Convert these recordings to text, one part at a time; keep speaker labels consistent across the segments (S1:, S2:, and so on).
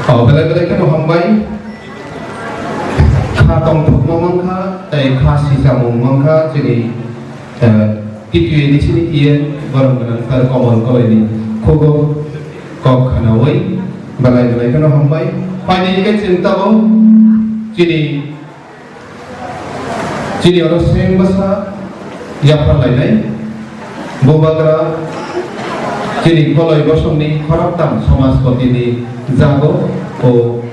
S1: Belai-belai kan hambai khatong thuk mangkha tai khasi samu mangkha jadi titu ini sini ia barang barang sar common kalau ini kogo kok kanawai belai-belai kan hambai pada ini kan cinta bau jadi orang sering bahasa yang perlainai bobagra jadi kalau ibu sumni kharatam somas koti ini jago o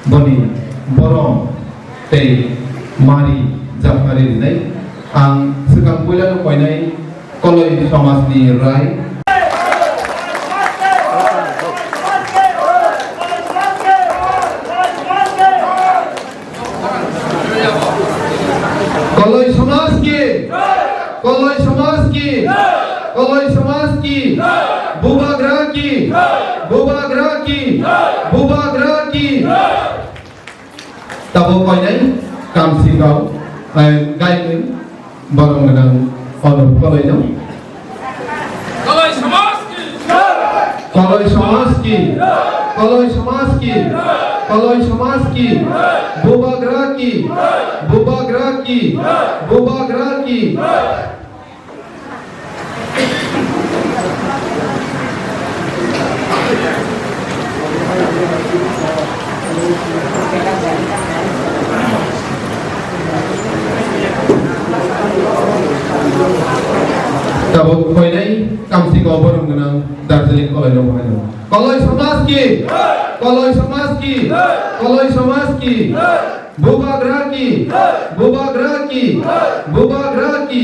S1: boni borong tei mari jafari nai ang sekang puila no koinai kalau ibu somas ni rai kalau समाज की बुबाग्रा की tabo koinai kamsi kau gain barang dengan honor koloi no koloi समाज की बुबाग्रा की tabo koinai kamsi kau barang dengan Darjeeling koloi no koloi समाज की बुबाग्रा की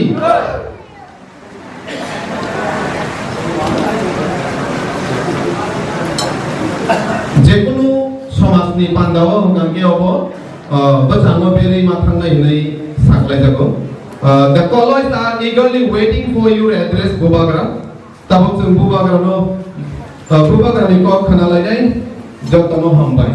S1: समाजनि पान्दावा हुंगांकेयावबो बजांगो बेरै माथांनाय नै सागलायजागौ The colloids are eagerly waiting for your address Bobagra tabok जों Bobagrano Bobagrani kok khanalainai jotono hambai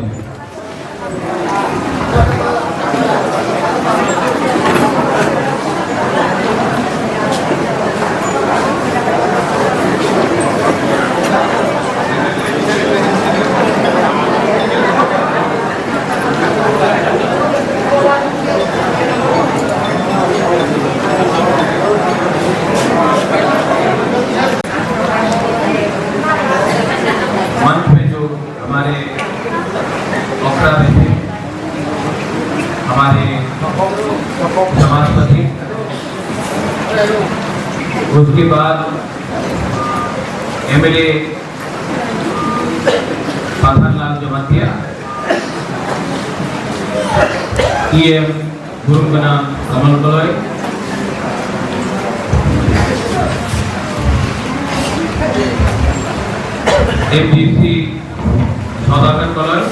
S2: समाजपति उसके बाद एमएलए पाथरलाल जमातिया ईएम गुरुंगना कमल कलोय एमडीसी सौदागर कलोय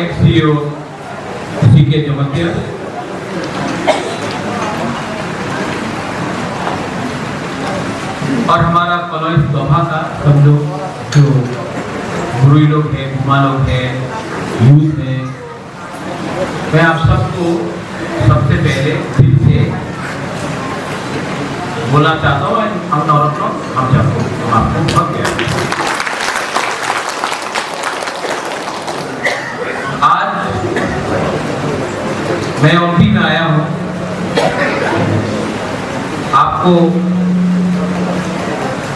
S2: एक्स-सीईओ सीके जमातिया और हमारा कॉलेज दोहा का सब लोग जो गुरु लोग हैं, भूमा लोग हैं, यूथ हैं, मैं आप सबको सबसे पहले दिल से बोलना चाहता हूँ हम नौरत्नों हम सबको आपको बहुत प्यार। आज मैं ओपी में आया हूँ आपको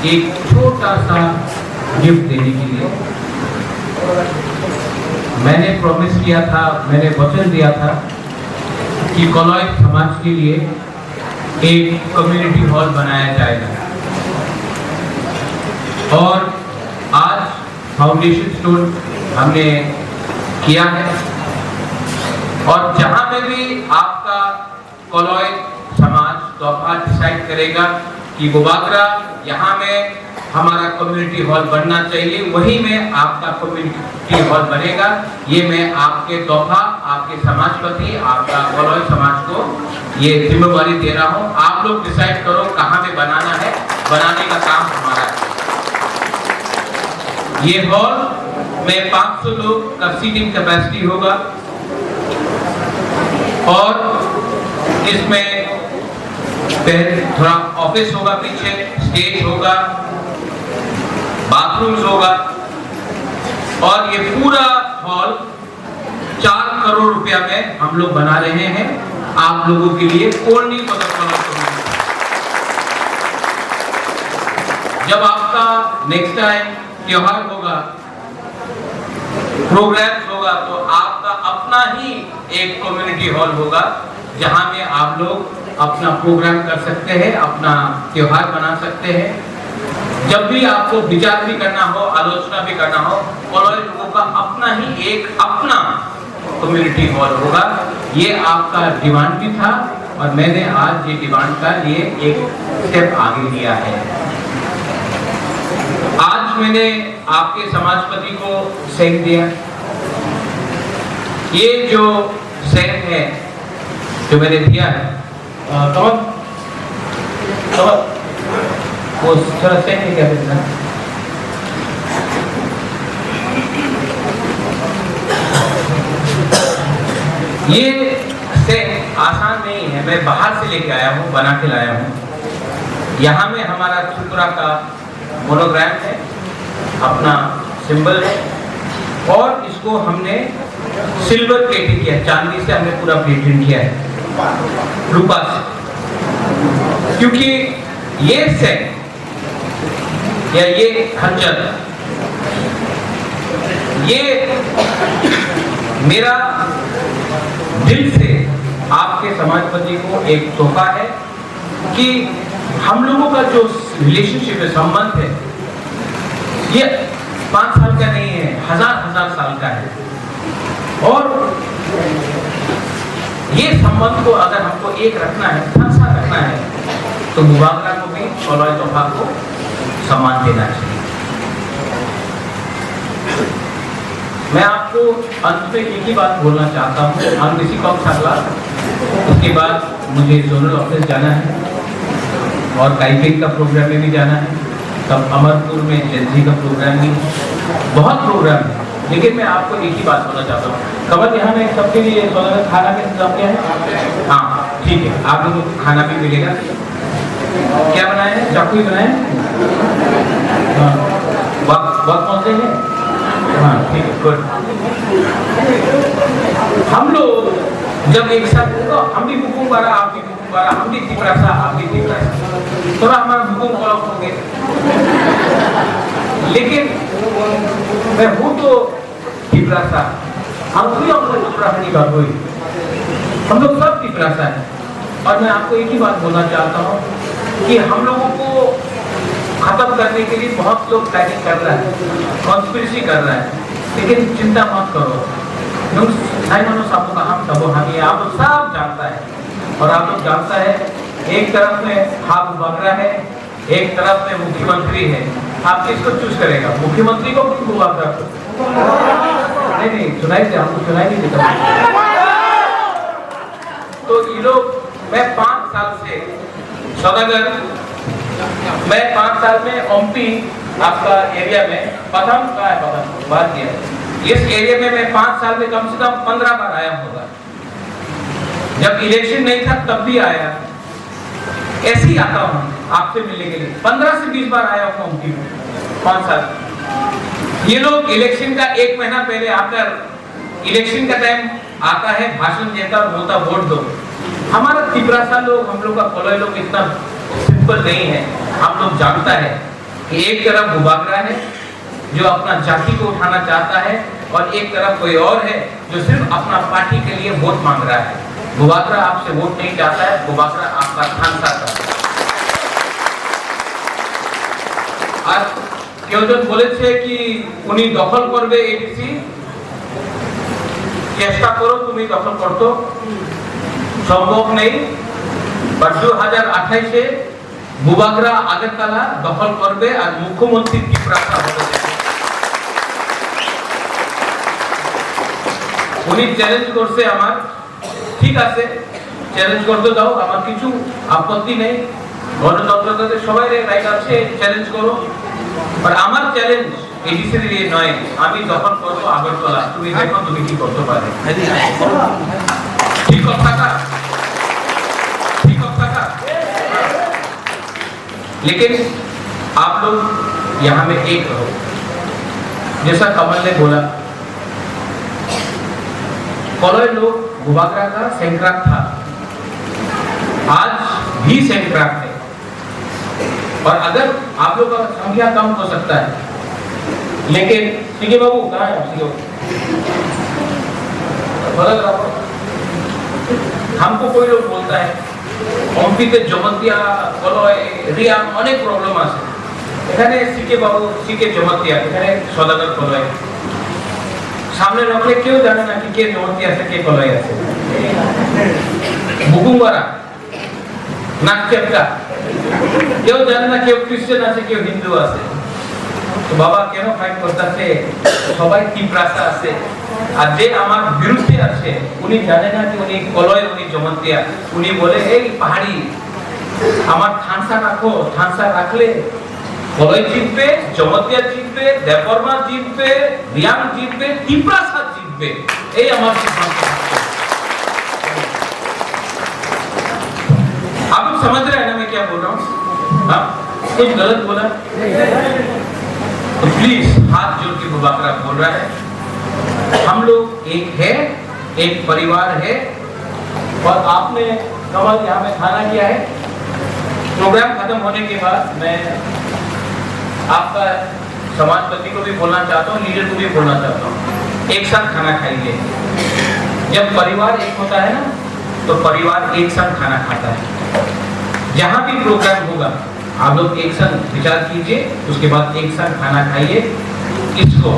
S2: एक छोटा सा गिफ्ट देने के लिए। मैंने प्रॉमिस किया था, मैंने वचन दिया था कि कॉलोइड समाज के लिए एक कम्युनिटी हॉल बनाया जाएगा और आज फाउंडेशन स्टोन हमने किया है और जहां में भी आपका कॉलोइड समाज तोहफा डिसाइड करेगा कि बोबागरा यहाँ में हमारा कम्युनिटी हॉल बनना चाहिए, वही में आपका कम्युनिटी हॉल बनेगा। ये मैं आपके तोहफा आपके समाजपति आपका कॉलोइड समाज को ये जिम्मेवारी दे रहा हूँ। आप लोग डिसाइड करो कहाँ में बनाना है, बनाने का काम हमारा है। ये हॉल में 500 लोग का सीटिंग कैपेसिटी होगा और इसमें थोड़ा ऑफिस होगा, पीछे स्टेज होगा, बाथरूम्स होगा और ये पूरा हॉल 4 करोड़ रुपया में हम लोग बना रहे हैं आप लोगों के लिए। कोल्ड जब आपका नेक्स्ट टाइम त्योहार होगा, प्रोग्राम्स होगा, तो आपका अपना ही एक कम्युनिटी हॉल होगा जहां में आप लोग अपना प्रोग्राम कर सकते हैं, अपना त्योहार बना सकते हैं। जब भी आपको विचार भी करना हो, आलोचना भी करना हो, कॉलोइड लोगों का अपना ही एक अपना कम्युनिटी हॉल होगा। ये आपका डिमांड भी था और मैंने आज ये डिमांड का ये एक स्टेप आगे लिया है। आज मैंने आपके समाजपति को सेंक दिया। ये जो सेंक है जो मैंने दिया है वो थोड़ा सेंक नहीं क्या देना। ये सेंक आसान नहीं है, मैं बाहर से लेके आया हूँ, बना के लाया हूँ। यहाँ में हमारा त्रिपुरा का मोनोग्राम है, अपना सिंबल है और इसको हमने सिल्वर प्लेटिंग किया, चांदी से हमने पूरा प्लेटिंग किया है, रूपा से। क्योंकि ये सेट या ये खंजर ये मेरा दिल से आपके समाजपति को एक तोहफा है कि हम लोगों का जो रिलेशनशिप है, संबंध है, ये 5 साल का नहीं है, हजार साल का है। और ये संबंध को अगर हमको एक रखना है, संसा रखना है, तो मुबागरा को भी कॉलोइड तोहफा को सम्मान देना चाहिए। मैं आपको अंत में एक ही बात बोलना चाहता हूँ। हम किसी को सकला, उसके बाद मुझे जोनल ऑफिस जाना है और काइपिंग का प्रोग्राम में भी जाना है, तब अमरपुर में जल्दी का प्रोग्राम भी, बहुत प्रोग्राम है। लेकिन मैं आपको एक ही बात बोलना चाहता हूँ, कमल यहाँ में सबके लिए खाना का इंतजाम क्या है? हाँ ठीक है, आप लोगों को खाना भी मिलेगा। क्या बनाए हैं? चाकू ही बनाए हैं? हाँ, बहुत पहुँचते हैं। हाँ ठीक है, गुड। हम लोग जब एक साथ तो हम भी हुकुम बारा, आप भी हुकुम बारा, हम भी तिपरासा, आप भी तिपरासा, थोड़ा हमारा हुकुम कॉल हो गए। लेकिन मैं हूँ तो तिपरासा, हम लोग तिपरासा की बात हुई, हम लोग सब तिपरासा है। और मैं आपको एक ही बात बोलना चाहता हूँ कि हम लोगों को खत्म करने के लिए बहुत लोग प्लानिंग कर रहा है, कॉन्स्पिरेसी कर रहा है, लेकिन चिंता मत करो। नहीं मानो सबको का हम सब हम, ये आप लोग सब जानता है। और आप लोग जानता है, एक तरफ में हाथ बकरा है, एक तरफ में मुख्यमंत्री है। आप किसको चूज करेगा? मुख्यमंत्री को कि बकरा को? नहीं सुनाई दे, हमको सुनाई नहीं देता। तो ये लोग, मैं 5 साल से सौदागर, मैं 5 साल में ओमपी आपका एरिया में, पठान का है, पठान बात किया, इस एरिया में मैं 5 साल में कम से कम 15 बार आया होगा। जब इलेक्शन नहीं था तब भी आया, ऐसे ही आता हूँ आपसे मिलने के लिए। 15 से 20 बार आया हूँ ओमपी में 5 साल। ये लोग इलेक्शन का 1 महीना पहले आकर, इलेक्शन का टाइम आता है, भाषण देता और बोलता वोट दो। हमारा तिपरासा लोग, हम लोग का कोलोई लोग इतना सिंपल नहीं है। हम लोग जानता है कि एक तरफ भूभागरा है जो अपना जाति को उठाना चाहता है, और एक तरफ कोई और है जो सिर्फ अपना पार्टी के लिए वोट मांग रहा है। भूभागरा आपसे वोट नहीं चाहता है, भूभागरा आपका खानसा चाहता है। আর কেউজন বলেছে কি উনি দখল করবে এডিসি, চেষ্টা করো তুমি দখল করতে, সম্ভব নেই। বাট 2028-এ বুবাগরা আগরতলা দখল করবে আর মুখ্যমন্ত্রী তিপরাসা হবে। উনি চ্যালেঞ্জ করছে আমার, ঠিক আছে চ্যালেঞ্জ করতে দাও, আমার কিছু আপত্তি নেই। গণতন্ত্রতে সবাই রাইট আছে, চ্যালেঞ্জ করো। আর আমার চ্যালেঞ্জ এডিসির দিয়ে নয়, আমি দখল করবো আগরতলা, তুমি দেখো তুমি কি করতে পারো। ঠিক কথা का, ठीक কথা का। लेकिन आप लोग यहाँ में एक रहो। जैसा कमल ने बोला, कोलोई लोग भूभागरा का सेंक्राक था, आज भी सेंक्राक है। और अगर आप लोग का संख्या कम हो सकता है, लेकिन सीके बाबू कहाँ है? हमको कोई लोग बोलता है ओमपीते जमतिया कोलोई रिया अनेक प्रॉब्लम আছে, এখানে सीके बाबू सीके जमतिया, এখানে সদাগর কোলোই সামনে রাখলে কেউ জানে না কি কে জমতিয়া আছে কে কোলোই আছে। বুকুমবারা নাকচেপটা কেউ জানে না, কেউ খ্রিস্টান আছে কেউ হিন্দু আছে। তো বাবা কেন ফাইট করতেছে? সবাই তিপরাসা আছে। আর যে আমার বিরুদ্ধে আছে উনি জানে না কি উনি কোলোই, উনি জমন্তিয়া। উনি বলে এই পাহাড়ি আমার থানসা রাখো, থানসা রাখলে কোলোই জিতবে, জমন্তিয়া জিতবে, দেববর্মা জিতবে, রিয়াং জিতবে, তিপরাসা জিতবে। এই আমার সিদ্ধান্ত। आप लोग समझ रहे हैं ना मैं क्या बोल रहा हूँ? हाँ, कुछ गलत बोला तो प्लीज हाथ जोड़ के भूभागरा बोल रहा है, हम लोग एक है, एक परिवार है। और आपने कमल यहाँ में खाना किया है। प्रोग्राम खत्म होने के बाद मैं आपका समाजपति को भी बोलना चाहता हूँ, लीडर को भी बोलना चाहता हूँ, एक साथ खाना खाइए। जब परिवार एक होता है ना, तो परिवार एक साथ खाना खाता है। जहां भी प्रोग्राम होगा आप लोग एक साथ विचार कीजिए, उसके बाद एक साथ खाना खाइए, इसको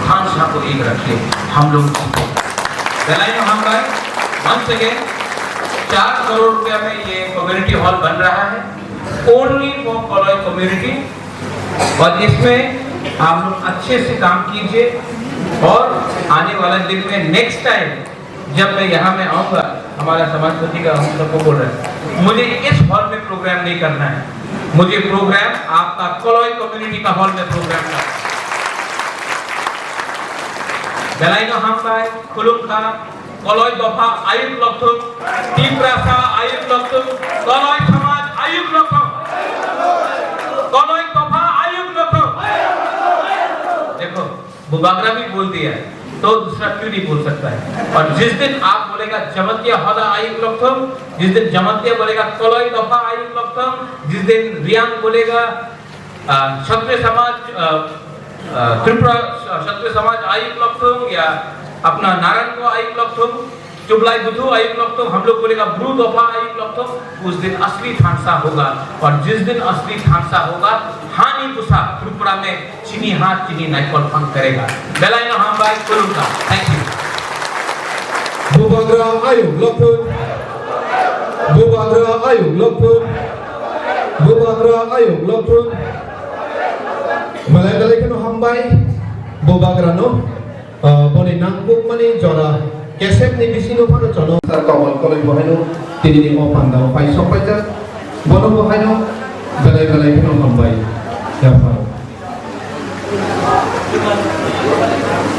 S2: खानसा को एक रखिए। हम लोग once again 4 करोड़ रुपया में ये कम्युनिटी हॉल बन रहा है, ओनली फॉर कोलोई कम्युनिटी। और इसमें आप लोग अच्छे से काम कीजिए और आने वाले दिन में नेक्स्ट टाइम जब मैं यहाँ में आऊँगा, हमारा समाजपति का हम सबको बोल रहे हैं, मुझे इस हॉल में प्रोग्राम नहीं करना है, मुझे प्रोग्राम आपका कोलोई कम्युनिटी का हॉल में प्रोग्राम करना है। बेलाइनो हामबाय खुलुमखा कोलोई दफा आयुक लक्ष्म टीप्रासा आयुक लक्ष्म कोलोई समाज आयुक लक्ष्म कोलोई दफा आयुक लक्ष्म। देखो बुबागरा भी बोल दिया है तो दूसरा क्यों नहीं बोल सकता है। और जिस दिन आप बोलेगा जमतिया हदा आयुक लक्ष्म, जिस दिन जमतिया बोलेगा कोलोई दफा आयुक लक्ष्म, जिस दिन रियांग बोलेगा क्षत्रिय समाज त्रिपुरा क्षत्रिय समाज आयुक लक्ष्म या अपना नारायण को आयुक लक्ष्म, चुबलाई बुद्धू आयुक लक्ष्म, हम लोग बोलेगा ब्रू दफा आयुक लक्ष्म, उस दिन असली ठानसा होगा। और जिस दिन असली ठानसा होगा हानि पुसा त्रिपुरा में चीनी हाथ चीनी नाइकल फंक करेगा। बेलाइनो हम बाय करूंगा। Thank you.
S1: बुबागरा आयुक लक्ष्म, बुबागरा आयुक लक्ष्म, बुबागरा आयुक लक्ष्म। Malay kano hambay bubagra no boni nangkuk mani jora kesep ni bisino pano jono sar kamal koloi bohaino tini ni opanda pai sopaja bono bohaino balai kano hambay ya pa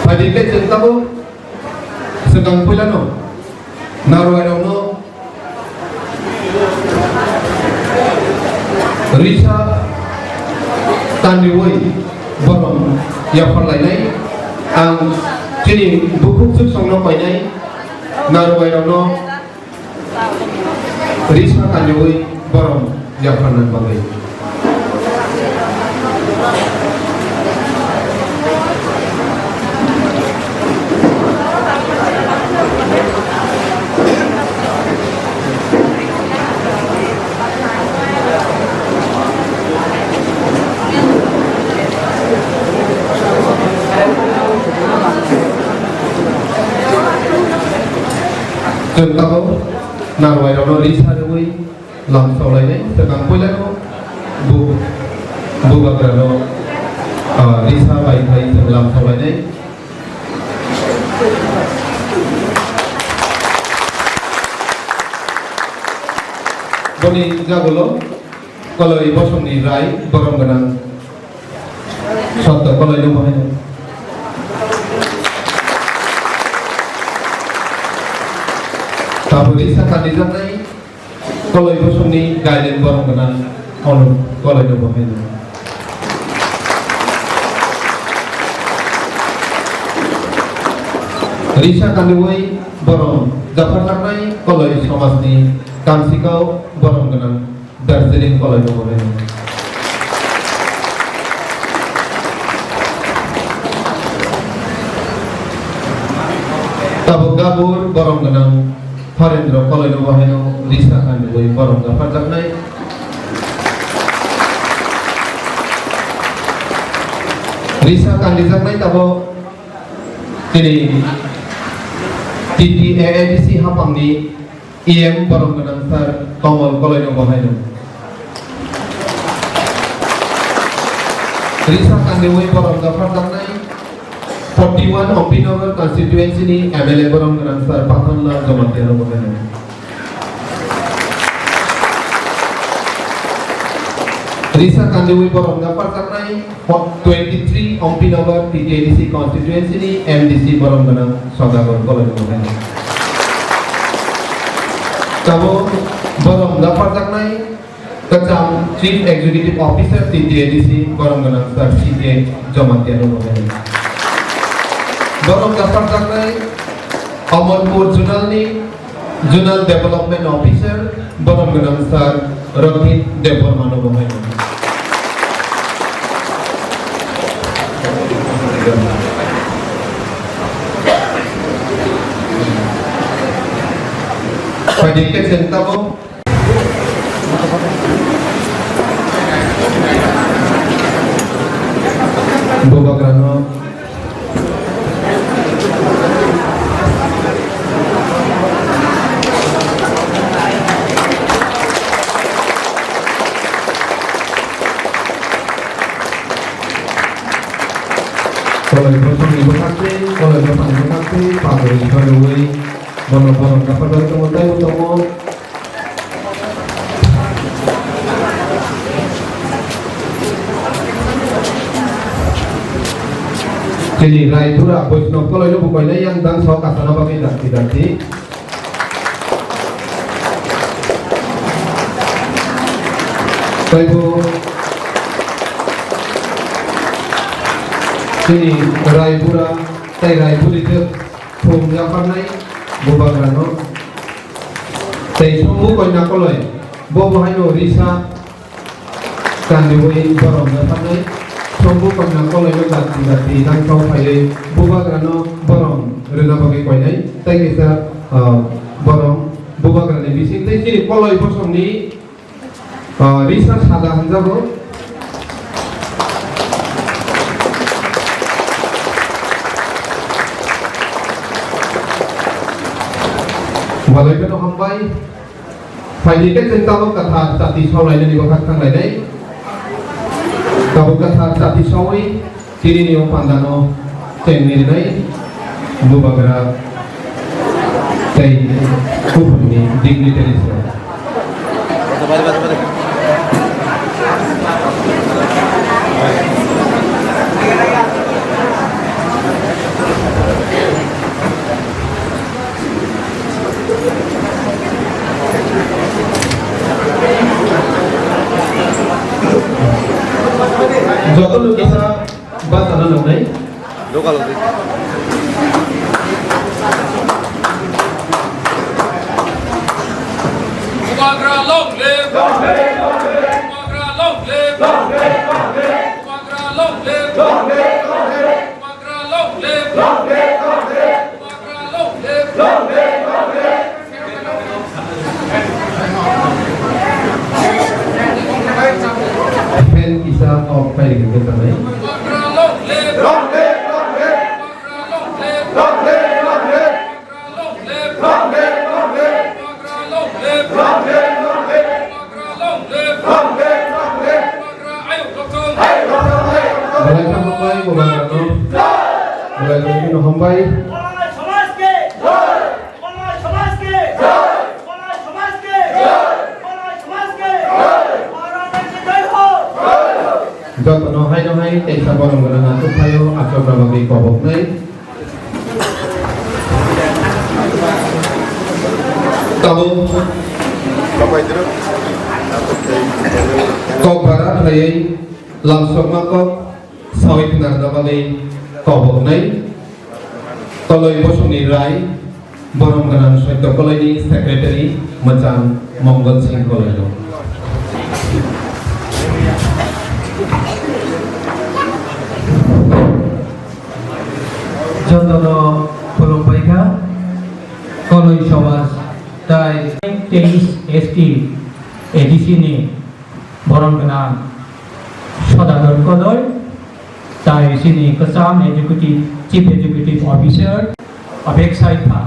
S1: padike cintabo segang pulano narwaino no risa Tandiwoi borong ya perlainai ang sini buku suk songno painai narwai rono Risma Tandiwoi borong ya perlain bagai. Tentang narwai rono risa dewi lam solai ni sekarang pula no bu bagra no risa baik baik lam solai ni boni jagulo kalau ibu sumni rai borong genang satu kalau ibu mahal Taburi sakadisan nai kalau ibu sumni guidance borong genang on kalau ibu mahal Risa kandiwai borong dapat nai kalau ibu somas ni kamsikau borong genang Darjeeling kalau ibu mahal Tabuk gabur borong genang Harendra kalau ibu mahal Risa kandiwai borong dapat nai Risa kandisan nai tabuk ini TTAADC hapang ni EM borong genang sar Kamal kalau ibu mahal Risa kandiwai borong dapat nai 41 Ompinagar constituency ni MLA borong genang sar Pathanla Jamatiya borong Risa kandiwai borong dapat nai 23 Ompinagar TTADC constituency ni MDC borong genang Saudagar kalau ibu mahal Kabo borong dapat nai Kecam Chief Executive Officer TTADC borong genang sar CTA Jamatiya borong Borong dapat nai Amalpur Zonal ni Zonal Development Officer borong genang sar Rohit Debormano borong Padike centavo Bobagrano kolai bosong ni bekati, kolai bosong ni bekati, pakai ikanui, bono-bono kapal bertemu temu. Jadi Raipura Boisno kolai lu bukannya yang dan so kasana bagi dati. Raipu Jadi Raipura tai Raipur itu punya panai bobagrano tai semua koina kolai bobahaino risa kan diwei borong panai semua koina kolai lu dati dan kau pai bobagrano borong rena bagi koinai tai kita borong bobagrane bising tai jadi kolai bosong ni risa sada hanjago Balai kena hambai, fahidi kan tentang kata jati sawi ni bakat kang lainai. Kau kata jati sawi, kini ni pandano cengir nai, bubagra, ceng, kubur ni dignitaries. Jokowi lu bisa bahasa nama nai?
S3: Lokal lagi.
S2: Umagra long live! Umagra long live! Umagra long live! Umagra long live! Umagra long live!
S1: Pen kisah apa yang kita nai?
S2: Umagra long live!
S3: Long live!
S2: Umagra long live!
S3: Long live! Long live!
S2: Umagra long live!
S3: Long live! Long live!
S2: Umagra long live!
S3: Long live! Long live!
S2: Umagra long live!
S3: Long live! Long live!
S2: Umagra ayo dokter!
S3: Hey, Lokal, hey, Lokal.
S1: Balai kang hambai, bobagrano. Balai kang kino hambai.
S4: Kolai समाज के जय kolai समाज के जय kolai समाज के जय kolai समाज के जय महाराज की जय हो
S1: Jokowi no hai, tesa borong gana ngatu payo, acok bagi kobok nai. Tahu
S3: Bapak itu.
S1: kok barat hai, langsung makok, sawit narda bagi kobok nai. Kalau ibu suni rai, borong gana suatu kolai ni secretary macam Mongol Singh kolai lo.
S5: যতনো পরম্পরিকা কলই সমাজ তাই 23 ST এডিসিনে বরংগনা সদাগর কলই ताई सिनी कसाम executive chief executive officer अपेक्षा था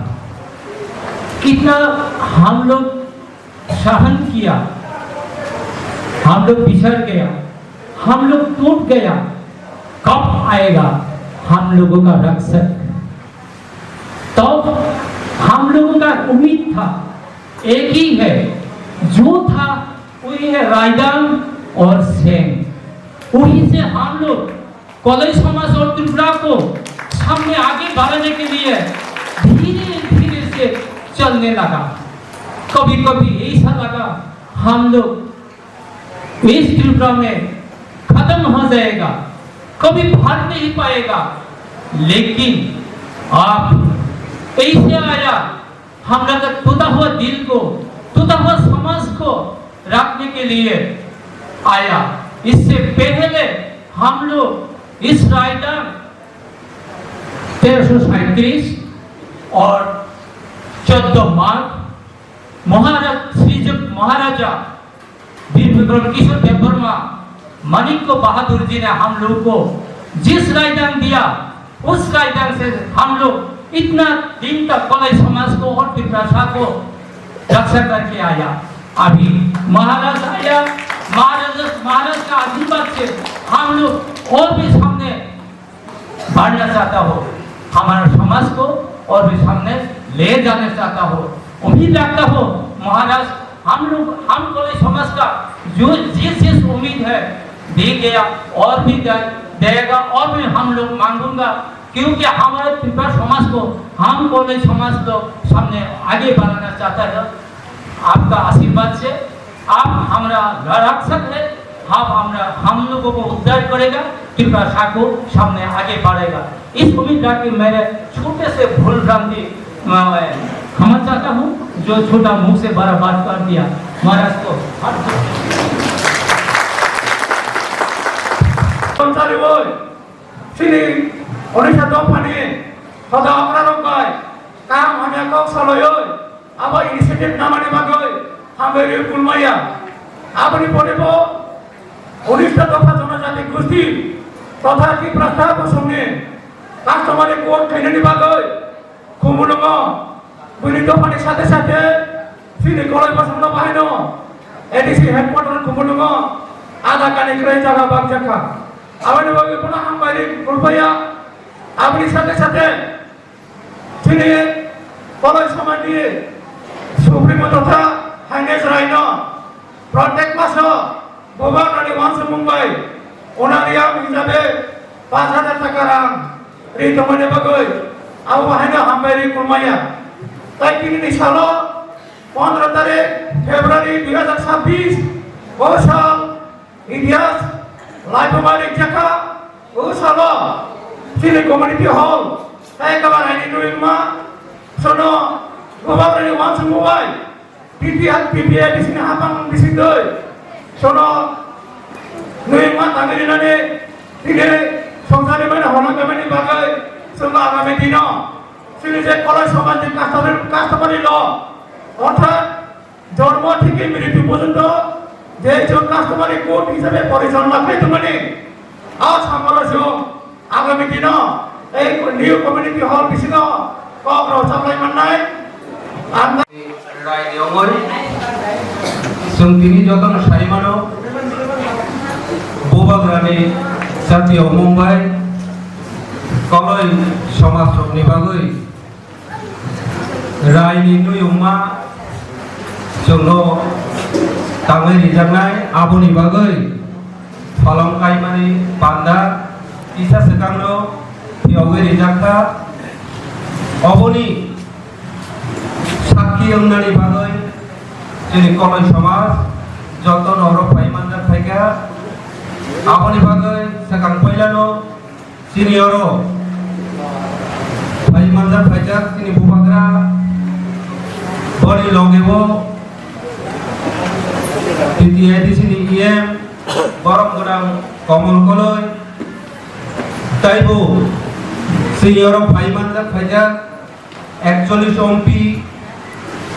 S5: कितना हम लोग सहन किया, हम लोग बिछड़ गया, हम लोग टूट गया, कब आएगा हम लोगों का रक्षक? तो हम लोगों का उम्मीद था एक ही है, जो था वही है रायदान और सेन। वही से हम लोग कॉलेज समाज और त्रिपुरा को सामने आगे बढ़ाने के लिए धीरे धीरे से चलने लगा। कभी कभी ऐसा लगा हम लोग इस त्रिपुरा में खत्म हो जाएगा, कभी भाग नहीं पाएगा, लेकिन आप ऐसे आया हमरा का टूटा हुआ दिल को, टूटा हुआ समाज को रखने के लिए आया। इससे पहले हम लोग इस रायदान 1337 और 14 मार्च महाराजा वीर विक्रम किशोर देववर्मा मानिक बहादुर जी ने हम लोग को जिस रायदान दिया, उस रायदान से हम लोग इतना दिन तक कॉलेज समाज को और त्रिपुरा को रक्षा करके आया। अभी महाराज आया, महाराज का आशीर्वाद से हम लोग और भी सामने बढ़ना चाहता हो, हमारे समाज को और भी सामने ले जाना चाहता हो। उम्मीद रखता हो महाराज हम कॉलेज समाज का जो जिस उम्मीद है दे गया और भी देगा और भी हम लोग मांगूंगा, क्योंकि हमारे त्रिपुरा समाज को हम कॉलेज समाज को सामने आगे बढ़ाना चाहता है। आपका आशीर्वाद से आप हमारा रक्षक है, हम लोगों को उद्धार करेगा, त्रिपुरा शाखा को सामने आगे बढ़ेगा। इस उम्मीद रख के मेरे छोटे से भूल भ्रांति क्षमा चाहता हूँ, जो छोटा मुंह से बड़ा बात कर दिया महाराज को।
S6: Sini, Orisha Dopani, Pada Akrarokai, Kam Hanyako Saloyoy, Aba Initiative Namani Bagoy, Hamberi Pulmaya, Abani Podebo, Orisha Dopa Jonajati Gusti, Totaki Prastapa Sumni, Customary Court Kennedy Bagoy, Kumulungo, Bunito Pani Sate Sate, Sini Kolai Pasano Bahino, ADC Headquarter Kumulungo, Ada Kanikre Jaga Bagjaka. Abani bagi puna hambari Purvaya, abani sate sini kolej samadi Supremo totha Hanges Raino, Protect Maso, Boba Rani Wansu Mumbai, Onaria Mizabe, 5,000 takarang, Rito Mane Bagoy, Abu Hana hambari Purvaya. তাই তিনি সালো 15 তারিখ ফেব্রুয়ারি 2026 বর্ষাল ইতিহাস library জায়গা উসালো সিলে community hall তাই কাবার আইনি দুইমা সোনো গোবাবরি ওয়ান্স মোবাইল পিপিআই দিসিনে হাপাং দিসিদই সোনো দুইমা তামিলিনানে তিনে সংসারে মানে হনা কমিটি বাগাই সোনো আগামী দিন সিলে যে কলেজ সমাজে কাস্টমারি ল অর্থাৎ জন্ম থেকে মৃত্যু পর্যন্ত যে কাস্টমারি কোর্ট হিসেবে পরিচালনা পেতে মানে আজ আমরা আগামী দিন এই নিউ কমিউনিটি হল বিশিষ্ট কগ্র সাপ্লাই মান্নাই
S2: রায় দেওয়াই
S5: जों दिनै जतन साइमानो बोबाग्रानि जातीय मुम्बाइ कलय समाज रकनि बागै रायनि नुयुमा जोंनो ताङै रिजाबनाय आबनि बागै फलंकाय माने बान्दा इसा सेकांनो पियावै रिजाबखा अबनि साखी अंगनानि बागै जोंनि कलय समाज जतन अरब फाइमानदा फाइगा आबनि बागै सेकां पहिलानो सिनियर फाइमानदा फाइगा जोंनि बुबाग्रा बरि लगेबो TTIDCनि EM बरम गोनां कमल कलय ताइबो सिनियर फाइमानदा फाइगा 41 MP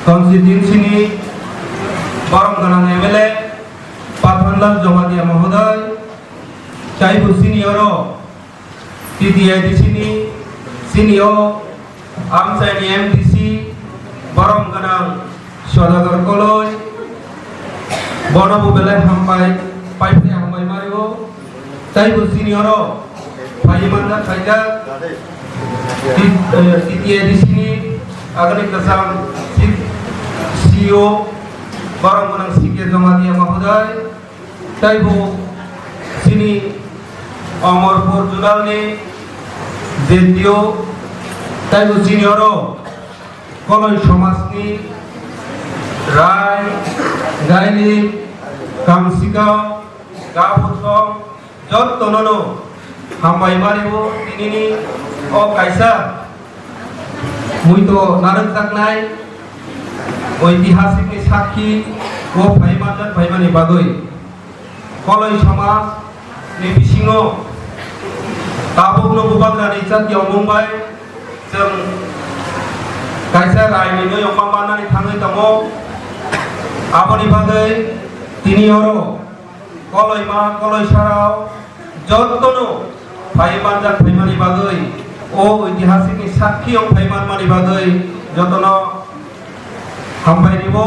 S5: कन्स्टिट्युएन्सिनि बरम गोनां MLA पाथानलाल जमादिया महोदय ताइबो सिनियर TTIDCनि सिनियर आमसाइनि MDC बरम गोनां सदागर कलय बनबो बेलाय हामबाय पाइपनि हामबाय मारिबो ताइबो सिनियर फाइमानदा फाइगा TTIDCनि आगनि कसाम CEO बरम गोनां सिके जमादिया महोदय ताइबो सिनि अमरपुर जुनालनि जेडिओ ताइबो सिनियर कलय समाजनि राय गायनि कामसिगाव गाबथं जत्तननो हामबाय मारिबो दिनैनि अ कायसा मुइतो नारंजाकनाय ऐतिहासिकनि साखी ओ फाइमानदा फाइमानि बागै कलय समाजनि बिसिङाव दाबोनो बुबाग्रानि जातीय मुम्बाइ जों कायसा रायनिनो यमामानानै थाङै दङ आबनि बागै तिनियर कलयमा कलयसाराव जत्तनो फाइमानदा फाइमानि बागै ओ ऐतिहासिकनि साखी फाइमानमानि बागै जतन हामबाय निबो